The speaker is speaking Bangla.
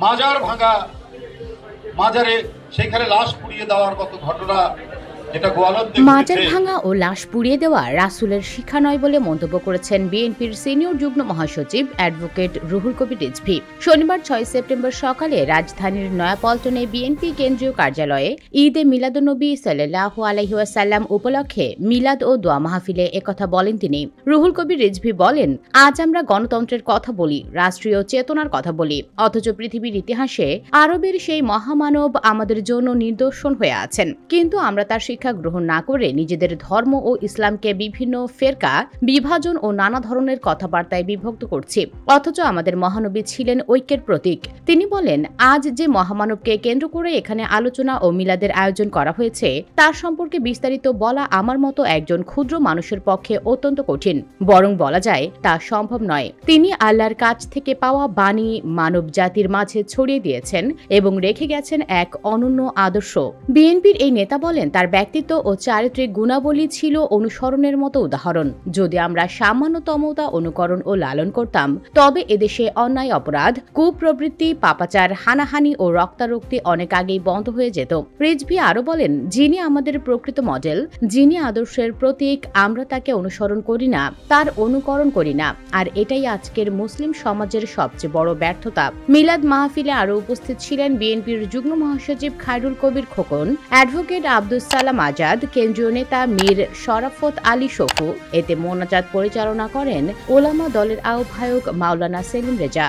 মাজার ভাঙা, মাজারে সেখানে লাশ পুড়িয়ে দেওয়ার মতো ঘটনা যেটা গোয়ালন্দে মাজার ভাঙা ও লাশ পুড়িয়ে দেওয়া রাসূলের শিক্ষা নয় বলে মন্তব্য করেছেন বিএনপির সিনিয়র যুগ্ম মহাসচিব অ্যাডভোকেট রুহুল কবির রিজভী। শনিবার ৬ সেপ্টেম্বর সকালে রাজধানীর নয়াপল্টনে বিএনপি কেন্দ্রীয় কার্যালয়ে ঈদে মিলাদুন্নবী সাল্লাল্লাহু আলাইহি ওয়াসাল্লাম উপলক্ষে মিলাদ ও দোয়া মাহফিলে একথা বলেন তিনি। রুহুল কবির রিজভী বলেন, আজ আমরা গণতন্ত্রের কথা বলি, রাষ্ট্রীয় চেতনার কথা বলি, অথচ পৃথিবীর ইতিহাসে আরবের সেই মহামানব আমাদের জন্য নিদর্শন হয়ে আছেন, কিন্তু আমরা তার শিক্ষা গ্রহণ না করে নিজেদের ধর্ম ও ইসলামকে বিভিন্ন ফেরকা, বিভাজন ও নানা ধরনের কথাবার্তায় বিভক্ত করছি, অথচ আমাদের মহানবী ছিলেন ঐক্যের প্রতীক। তিনি বলেন, আজ যে মহামানবকে কেন্দ্র করে এখানে আলোচনা ও মিলাদের আয়োজন করা হয়েছে তার সম্পর্কে বিস্তারিত বলা আমার মতো একজন ক্ষুদ্র মানুষের পক্ষে অত্যন্ত কঠিন, বরং বলা যায় তা সম্ভব নয়। তিনি আল্লাহর কাছ থেকে পাওয়া বাণী মানব জাতির মাঝে ছড়িয়ে দিয়েছেন এবং রেখে গেছেন এক অনন্য আদর্শ। বিএনপির এই নেতা বলেন, তার ব্যক্তিত্ব ও চারিত্রিক গুণাবলী ছিল অনুসরণের মতো উদাহরণ। যদি আমরা সামান্যতম তা অনুকরণ ও লালন করতাম তবে এদেশে অন্যায়, অপরাধ, কুপ্রবৃত্তি, পাপাচার, হানাহানি ও রক্তারক্তি অনেক আগেই বন্ধ হয়ে যেত। রিজভী আরো বলেন, যিনি আমাদের প্রকৃত মডেল, যিনি আদর্শের প্রতীক, আমরা তাকে অনুসরণ করি না, তার অনুকরণ করি না, আর এটাই আজকের মুসলিম সমাজের সবচেয়ে বড় ব্যর্থতা। মিলাদ মাহফিলে আরো উপস্থিত ছিলেন বিএনপির যুগ্ম মহাসচিব খায়রুল কবির খোকন, অ্যাডভোকেট আব্দুস সালাম আজাদ, কেন্দ্রীয় নেতা মীর শরাফত আলী শফু। এতে মোনাজাত পরিচালনা করেন ওলামা দলের আহ্বায়ক মাওলানা সেলিম রেজা।